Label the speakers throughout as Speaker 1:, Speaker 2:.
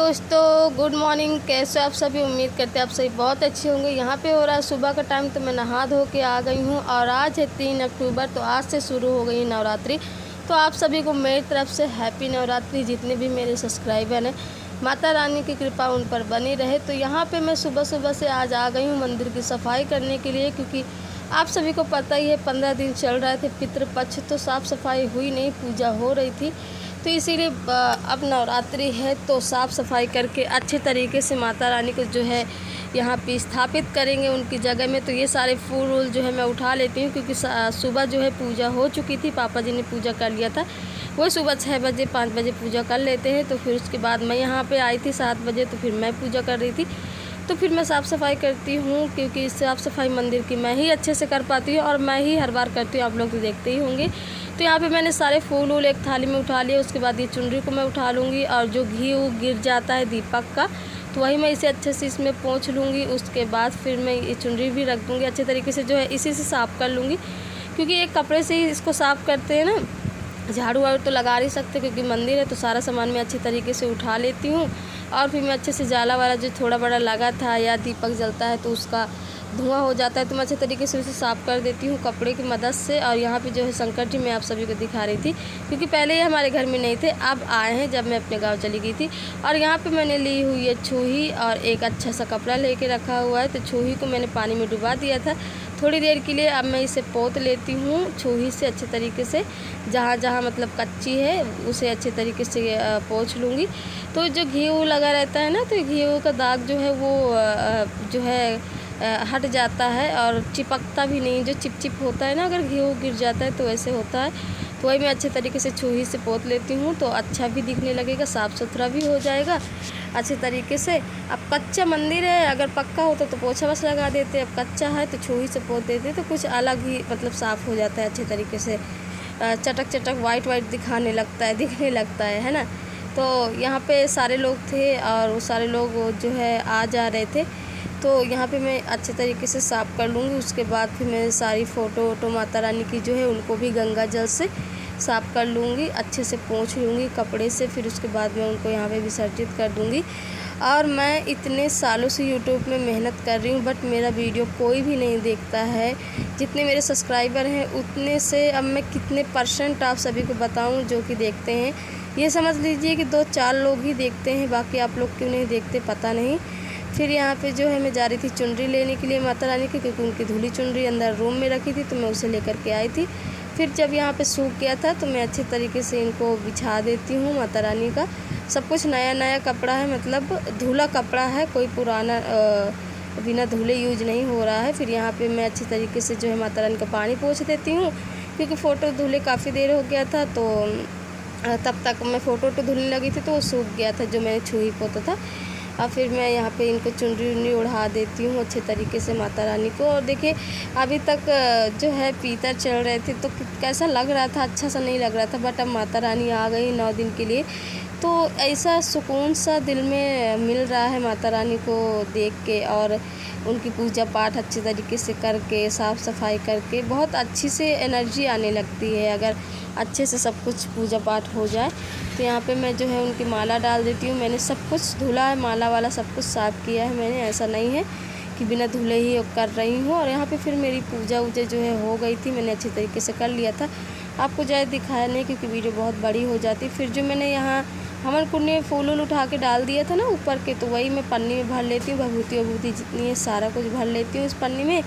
Speaker 1: दोस्तों good morning. कैसे आप सभी? उम्मीद करते हैं आप सभी बहुत अच्छे होंगे। यहाँ पे हो रहा है सुबह का टाइम, तो मैं नहा धो के आ गई हूँ और आज है 3 अक्टूबर, तो आज से शुरू हो गई नवरात्रि। तो आप सभी को मेरी तरफ से हैप्पी नवरात्रि। जितने भी मेरे सब्सक्राइबर हैं, माता रानी की कृपा उन पर बनी रहे। तो यहाँ पे मैं सुबह सुबह से आज आ गई हूँ मंदिर की सफाई करने के लिए, क्योंकि आप सभी को पता ही है 15 दिन चल रहे थे पितृपक्ष, तो साफ़ सफाई हुई नहीं, पूजा हो रही थी। तो इसीलिए अब नवरात्रि है तो साफ़ सफाई करके अच्छे तरीके से माता रानी को जो है यहाँ पे स्थापित करेंगे उनकी जगह में। तो ये सारे फूल वूल जो है मैं उठा लेती हूँ, क्योंकि सुबह जो है पूजा हो चुकी थी, पापा जी ने पूजा कर लिया था। वही सुबह 6 बजे 5 बजे पूजा कर लेते हैं। तो फिर उसके बाद मैं यहाँ पे आई थी 7 बजे, तो फिर मैं पूजा कर रही थी। तो फिर मैं साफ़ सफाई करती हूँ, क्योंकि साफ़ सफाई मंदिर की मैं ही अच्छे से कर पाती हूँ और मैं ही हर बार करती हूँ, आप लोग तो देखते ही होंगे। तो यहाँ पे मैंने सारे फूल वूल एक थाली में उठा लिए। उसके बाद ये चुनरी को मैं उठा लूँगी, और जो घी गिर जाता है दीपक का, तो वही मैं इसे अच्छे से इसमें पोंछ लूँगी। उसके बाद फिर मैं ये चुनरी भी रख दूँगी अच्छे तरीके से, जो है इसी से साफ़ कर लूँगी, क्योंकि एक कपड़े से ही इसको साफ़ करते हैं ना, झाड़ू वाड़ू तो लगा नहीं सकते, क्योंकि मंदिर है। तो सारा सामान मैं अच्छे तरीके से उठा लेती हूँ, और फिर मैं अच्छे से जाला वाला जो थोड़ा बड़ा लगा था या दीपक जलता है तो उसका धुआं हो जाता है, तो मैं अच्छे तरीके से उसे साफ़ कर देती हूँ कपड़े की मदद से। और यहाँ पे जो है शंकर जी मैं आप सभी को दिखा रही थी, क्योंकि पहले ये हमारे घर में नहीं थे, अब आए हैं जब मैं अपने गांव चली गई थी। और यहाँ पे मैंने ली हुई है छूही, और एक अच्छा सा कपड़ा लेके रखा हुआ है। तो छूही को मैंने पानी में डुबा दिया था थोड़ी देर के लिए। अब मैं इसे पोत लेती हूँ छूही से अच्छे तरीके से, जहाँ जहाँ मतलब कच्ची है उसे अच्छे तरीके से पोंछ लूँगी। तो जो घी लगा रहता है ना, तो घी का दाग जो है वो जो है हट जाता है और चिपकता भी नहीं। जो चिप होता है ना, अगर घी गिर जाता है तो ऐसे होता है। तो वही मैं अच्छे तरीके से छूही से पोत लेती हूँ, तो अच्छा भी दिखने लगेगा, साफ़ सुथरा भी हो जाएगा अच्छे तरीके से। अब कच्चा मंदिर है, अगर पक्का होता तो पोछा बस लगा देते, अब कच्चा है तो छूही से पोत देते, तो कुछ अलग ही मतलब साफ़ हो जाता है अच्छे तरीके से। चटक चटक वाइट दिखने लगता है ना। तो यहाँ पे सारे लोग थे और वो सारे लोग जो है आ जा रहे थे, तो यहाँ पे मैं अच्छे तरीके से साफ़ कर लूँगी। उसके बाद फिर मैं सारी फ़ोटो माता रानी की जो है उनको भी गंगा जल से साफ़ कर लूँगी, अच्छे से पोंछ लूँगी कपड़े से। फिर उसके बाद मैं उनको यहाँ पे विसर्जित कर दूँगी। और मैं इतने सालों से यूट्यूब में मेहनत कर रही हूँ, बट मेरा वीडियो कोई भी नहीं देखता है। जितने मेरे सब्सक्राइबर हैं उतने से अब मैं कितने % आप सभी को बताऊँ जो कि देखते हैं। ये समझ लीजिए कि 2-4 लोग ही देखते हैं, बाकी आप लोग क्यों नहीं देखते पता नहीं। फिर यहाँ पे जो है मैं जा रही थी चुनरी लेने के लिए माता रानी की, क्योंकि उनकी धुली चुनरी अंदर रूम में रखी थी, तो मैं उसे लेकर के आई थी। फिर जब यहाँ पे सूख गया था तो मैं अच्छे तरीके से इनको बिछा देती हूँ माता रानी का। सब कुछ नया नया कपड़ा है, मतलब धुला कपड़ा है, कोई पुराना बिना धुले यूज नहीं हो रहा है। फिर यहाँ पे मैं अच्छी तरीके से जो है माता रानी का पानी पोंछ देती हूँ, क्योंकि फ़ोटो धुले काफ़ी देर हो गया था, तो तब तक मैं फ़ोटो धुलने लगी थी तो वो सूख गया था जो मैंने छूही पोता था। और फिर मैं यहाँ पे इनको चुनरी उड़ा देती हूँ अच्छे तरीके से माता रानी को। और देखिए अभी तक जो है पीतर चल रहे थे तो कैसा लग रहा था, अच्छा सा नहीं लग रहा था, बट अब माता रानी आ गई 9 दिन के लिए, तो ऐसा सुकून सा दिल में मिल रहा है माता रानी को देख के। और उनकी पूजा पाठ अच्छे तरीके से करके, साफ़ सफाई करके बहुत अच्छी से एनर्जी आने लगती है, अगर अच्छे से सब कुछ पूजा पाठ हो जाए। तो यहाँ पे मैं जो है उनकी माला डाल देती हूँ। मैंने सब कुछ धुला है, माला वाला सब कुछ साफ़ किया है मैंने, ऐसा नहीं है कि बिना धुले ही कर रही हूँ। और यहाँ पे फिर मेरी पूजा वूजा जो है हो गई थी, मैंने अच्छे तरीके से कर लिया था। आपको ज़्यादा दिखाया नहीं क्योंकि वीडियो बहुत बड़ी हो जाती। फिर जो मैंने यहाँ हवन कुंड में फूल उठा के डाल दिया था ना ऊपर के, तो वही मैं पन्नी में भर लेती हूँ। भभूति जितनी है सारा कुछ भर लेती हूँ इस पन्नी में,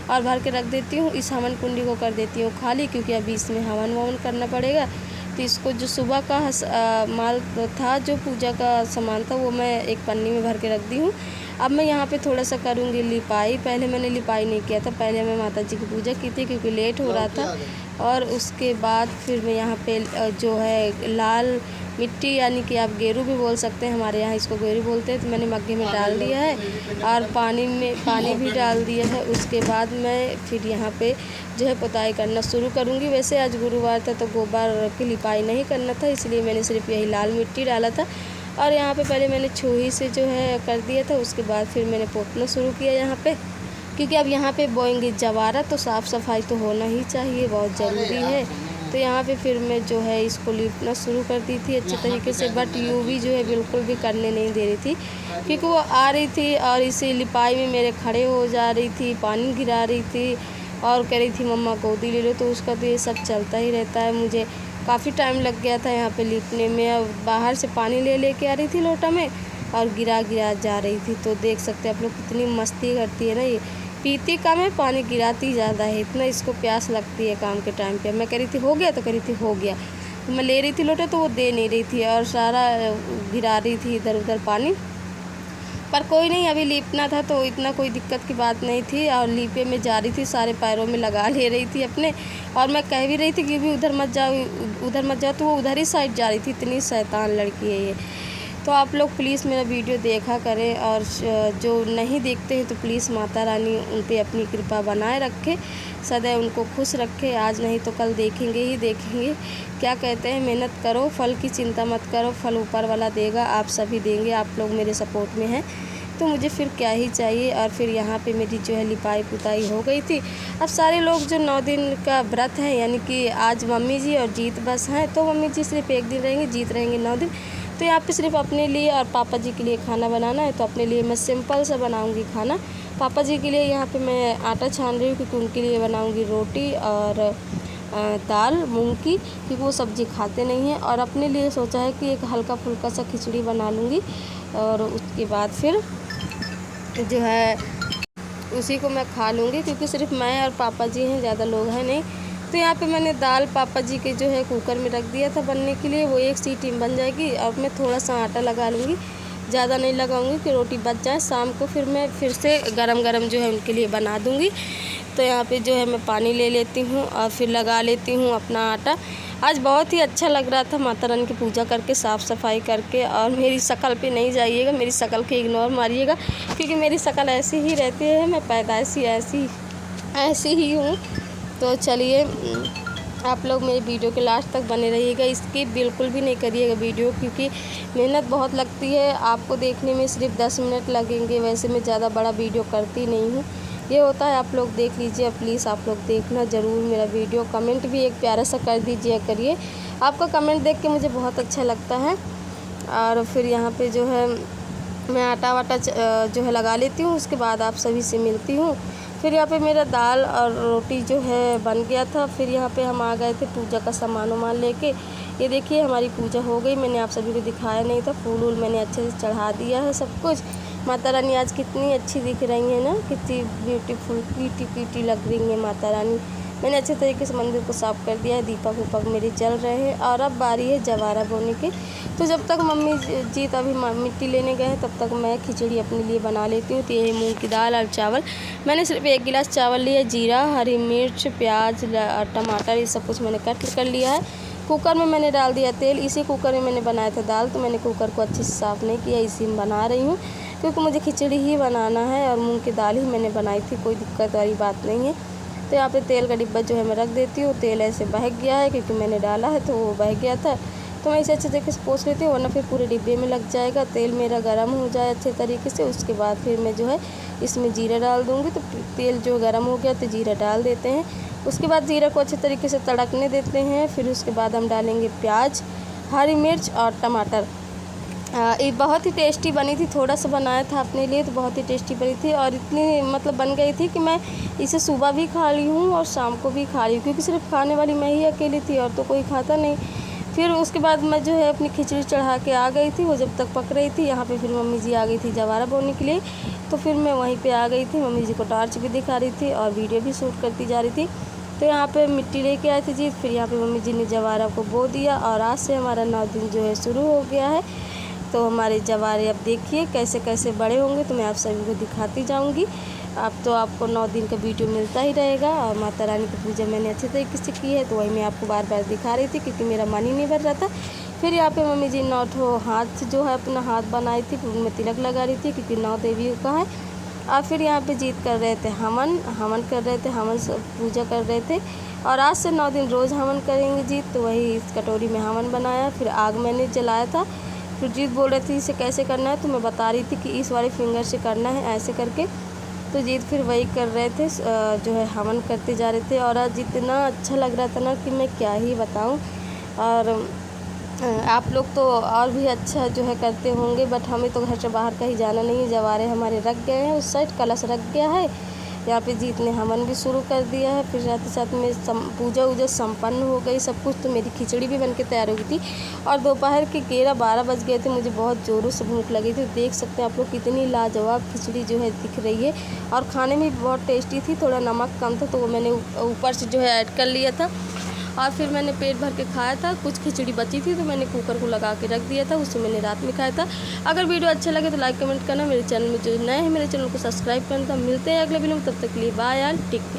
Speaker 1: और भर के रख देती हूँ। इस हवन कुंडी को कर देती हूँ खाली, क्योंकि अभी इसमें हवन ववन करना पड़ेगा। तो इसको जो सुबह का माल था, जो पूजा का सामान था, वो मैं एक पन्नी में भर के रख दी हूँ। अब मैं यहाँ पे थोड़ा सा करूँगी लिपाई। पहले मैंने लिपाई नहीं किया था, पहले मैं माता जी की पूजा की थी क्योंकि लेट हो रहा था। और उसके बाद फिर मैं यहाँ पे जो है लाल मिट्टी, यानी कि आप गेरू भी बोल सकते हैं, हमारे यहाँ इसको गेरू बोलते हैं, तो मैंने मग्गे में डाल दिया है और पानी भी डाल दिया है। उसके बाद मैं फिर यहाँ पे जो है पुताई करना शुरू करूँगी। वैसे आज गुरुवार था तो गोबर की लिपाई नहीं करना था, इसलिए मैंने सिर्फ यही लाल मिट्टी डाला था। और यहाँ पे पहले मैंने छूही से जो है कर दिया था, उसके बाद फिर मैंने पोतना शुरू किया यहाँ पे, क्योंकि अब यहाँ पे बोएंगे जवारा, तो साफ़ सफाई तो होना ही चाहिए, बहुत ज़रूरी है। तो यहाँ पे फिर मैं जो है इसको लिपना शुरू कर दी थी अच्छे तरीके से, बट यूवी जो है बिल्कुल भी करने नहीं दे रही थी, क्योंकि वो आ रही थी और इसी लिपाई में मेरे खड़े हो जा रही थी, पानी गिरा रही थी और कह रही थी मम्मा गोदी ले लो। तो उसका तो ये सब चलता ही रहता है। मुझे काफ़ी टाइम लग गया था यहाँ पे लिपने में। और बाहर से पानी ले के आ रही थी लोटा में और गिरा जा रही थी। तो देख सकते हैं आप लोग कितनी मस्ती करती है ना, ये पीती कम है, पानी गिराती ज़्यादा है, इतना इसको प्यास लगती है काम के टाइम पे। मैं कह रही थी हो गया, तो कह रही थी हो गया। तो मैं ले रही थी लोटा तो वो दे नहीं रही थी और सारा गिरा रही थी इधर उधर पानी। पर कोई नहीं, अभी लीपना था तो इतना कोई दिक्कत की बात नहीं थी। और लीपे में जा रही थी, सारे पैरों में लगा ले रही थी अपने। और मैं कह भी रही थी कि भी उधर मत जाओ, तो वो उधर ही साइड जा रही थी। इतनी शैतान लड़की है ये। तो आप लोग प्लीज़ मेरा वीडियो देखा करें, और जो नहीं देखते हैं तो प्लीज़ माता रानी उन पे अपनी कृपा बनाए रखे, सदैव उनको खुश रखे। आज नहीं तो कल देखेंगे ही देखेंगे। क्या कहते हैं, मेहनत करो, फल की चिंता मत करो, फल ऊपर वाला देगा, आप सभी देंगे। आप लोग मेरे सपोर्ट में हैं तो मुझे फिर क्या ही चाहिए। और फिर यहाँ पे मेरी जो है लिपाई पुताई हो गई थी। अब सारे लोग जो 9 दिन का व्रत है, यानी कि आज मम्मी जी और जीत बस हैं, तो मम्मी जी सिर्फ 1 दिन रहेंगे, जीत रहेंगे 9 दिन। तो यहाँ पे सिर्फ अपने लिए और पापा जी के लिए खाना बनाना है। तो अपने लिए मैं सिंपल सा बनाऊंगी खाना। पापा जी के लिए यहाँ पे मैं आटा छान रही हूँ, क्योंकि उनके लिए बनाऊंगी रोटी और दाल मूंग की, क्योंकि वो सब्ज़ी खाते नहीं हैं। और अपने लिए सोचा है कि एक हल्का फुल्का सा खिचड़ी बना लूँगी, और उसके बाद फिर जो है उसी को मैं खा लूँगी, क्योंकि सिर्फ मैं और पापा जी हैं, ज़्यादा लोग हैं नहीं। तो यहाँ पे मैंने दाल पापा जी के जो है कुकर में रख दिया था बनने के लिए। वो 1 सीटी में बन जाएगी। अब मैं थोड़ा सा आटा लगा लूँगी, ज़्यादा नहीं लगाऊंगी कि रोटी बच जाए। शाम को फिर मैं फिर से गरम गरम जो है उनके लिए बना दूँगी। तो यहाँ पे जो है मैं पानी ले लेती हूँ और फिर लगा लेती हूँ अपना आटा। आज बहुत ही अच्छा लग रहा था माता रानी की पूजा करके, साफ़ सफाई करके। और मेरी शक्ल पे नहीं जाइएगा, मेरी शक्ल के इग्नोर मारिएगा, क्योंकि मेरी शक्ल ऐसी ही रहती है, मैं पैदाइशी ऐसी ही हूँ। तो चलिए आप लोग मेरे वीडियो के लास्ट तक बने रहिएगा, इसकी बिल्कुल भी नहीं करिएगा वीडियो, क्योंकि मेहनत बहुत लगती है। आपको देखने में सिर्फ 10 मिनट लगेंगे, वैसे मैं ज़्यादा बड़ा वीडियो करती नहीं हूँ। ये होता है, आप लोग देख लीजिए प्लीज़, आप लोग देखना ज़रूर मेरा वीडियो। कमेंट भी एक प्यारा सा कर दीजिए करिए, आपका कमेंट देख के मुझे बहुत अच्छा लगता है। और फिर यहाँ पे जो है मैं आटा वाटा जो है लगा लेती हूँ, उसके बाद आप सभी से मिलती हूँ। फिर यहाँ पे मेरा दाल और रोटी जो है बन गया था। फिर यहाँ पे हम आ गए थे पूजा का सामान वामान लेके। ये देखिए हमारी पूजा हो गई, मैंने आप सभी को दिखाया नहीं था। फूल वूल मैंने अच्छे से चढ़ा दिया है सब कुछ। माता रानी आज कितनी अच्छी दिख रही है ना, कितनी ब्यूटीफुल पीटी लग रही है माता रानी। मैंने अच्छे तरीके से मंदिर को साफ़ कर दिया है, दीपक उपक मेरे जल रहे हैं। और अब बारी है जवारा बोने की। तो जब तक मम्मी जी अभी मिट्टी लेने गए हैं, तब तक मैं खिचड़ी अपने लिए बना लेती हूँ। तो ये मूंग की दाल और चावल, मैंने सिर्फ 1 गिलास चावल लिया। जीरा, हरी मिर्च, प्याज, टमाटर, ये सब कुछ मैंने कट कर लिया है। कुकर में मैंने डाल दिया तेल। इसी कुकर में मैंने बनाया था दाल, तो मैंने कुकर को अच्छे से साफ़ नहीं किया, इसी में बना रही हूँ, क्योंकि मुझे खिचड़ी ही बनाना है। और मूंग की दाल ही मैंने बनाई थी, कोई दिक्कत वाली बात नहीं है। तो यहाँ पे तेल का डिब्बा जो है मैं रख देती हूँ। तेल ऐसे बह गया है, क्योंकि मैंने डाला है तो वो बह गया था। तो मैं इसे अच्छे तरीके से पोंछ लेती हूँ, वरना फिर पूरे डिब्बे में लग जाएगा। तेल मेरा गर्म हो जाए अच्छे तरीके से, उसके बाद फिर मैं जो है इसमें जीरा डाल दूँगी। तो तेल जो गर्म हो गया तो जीरा डाल देते हैं। उसके बाद जीरा को अच्छे तरीके से तड़कने देते हैं। फिर उसके बाद हम डालेंगे प्याज, हरी मिर्च और टमाटर। ये बहुत ही टेस्टी बनी थी, थोड़ा सा बनाया था अपने लिए, तो बहुत ही टेस्टी बनी थी। और इतनी मतलब बन गई थी कि मैं इसे सुबह भी खा ली हूँ और शाम को भी खा ली हूँ, क्योंकि सिर्फ खाने वाली मैं ही अकेली थी और तो कोई खाता नहीं। फिर उसके बाद मैं जो है अपनी खिचड़ी चढ़ा के आ गई थी। वो जब तक पक रही थी, यहाँ पे फिर मम्मी जी आ गई थी जवारा बोने के लिए। तो फिर मैं वहीं पे आ गई थी, मम्मी जी को टॉर्च भी दिखा रही थी और वीडियो भी शूट करती जा रही थी। तो यहाँ पे मिट्टी लेके आई थी जी। फिर यहाँ पे मम्मी जी ने जवारा को बो दिया, और आज से हमारा 9 दिन जो है शुरू हो गया है। तो हमारे जवारे अब देखिए कैसे कैसे बड़े होंगे, तो मैं आप सभी को दिखाती जाऊँगी। अब तो आपको 9 दिन का वीडियो मिलता ही रहेगा। और माता रानी की पूजा मैंने अच्छे तरीके से की है, तो वही मैं आपको बार बार दिखा रही थी, क्योंकि मेरा मन ही नहीं भर रहा था। फिर यहाँ पे मम्मी जी 9 हाथ जो है अपना हाथ बनाई थी, फिर उनमें तिलक लगा रही थी, क्योंकि 9 देवियों का है। और फिर यहाँ पे जीत कर रहे थे हवन कर रहे थे, हवन पूजा कर रहे थे। और आज से 9 दिन रोज़ हवन करेंगे जीत। तो वही इस कटोरी में हवन बनाया। फिर आग मैंने जलाया था। फिर जीत बोल रही थी इसे कैसे करना है, तो मैं बता रही थी कि इस वाले फिंगर से करना है, ऐसे करके। तो जीत फिर वही कर रहे थे, जो है हवन करते जा रहे थे। और आज इतना अच्छा लग रहा था ना कि मैं क्या ही बताऊं। और आप लोग तो और भी अच्छा जो है करते होंगे, बट हमें तो घर से बाहर कहीं जाना नहीं है। जवारे हमारे रख गए हैं, उस साइड कलश रख गया है। यहाँ पे जीत ने हवन भी शुरू कर दिया है। फिर साथ ही साथ में पूजा वूजा संपन्न हो गई सब कुछ। तो मेरी खिचड़ी भी बनके तैयार हो गई थी और दोपहर के 11-12 बज गए थे। मुझे बहुत ज़ोरों से भूख लगी थी। देख सकते हैं आप लोग कितनी लाजवाब खिचड़ी जो है दिख रही है और खाने में भी बहुत टेस्टी थी। थोड़ा नमक कम था तो वो मैंने ऊपर से जो है ऐड कर लिया था और फिर मैंने पेट भर के खाया था। कुछ खिचड़ी बची थी तो मैंने कुकर को लगा के रख दिया था, उसे मैंने रात में खाया था। अगर वीडियो अच्छा लगे तो लाइक कमेंट करना। मेरे चैनल में जो नए हैं मेरे चैनल को सब्सक्राइब करना। मिलते हैं अगले वीडियो में, तब तक के लिए बाय एंड टेक केयर।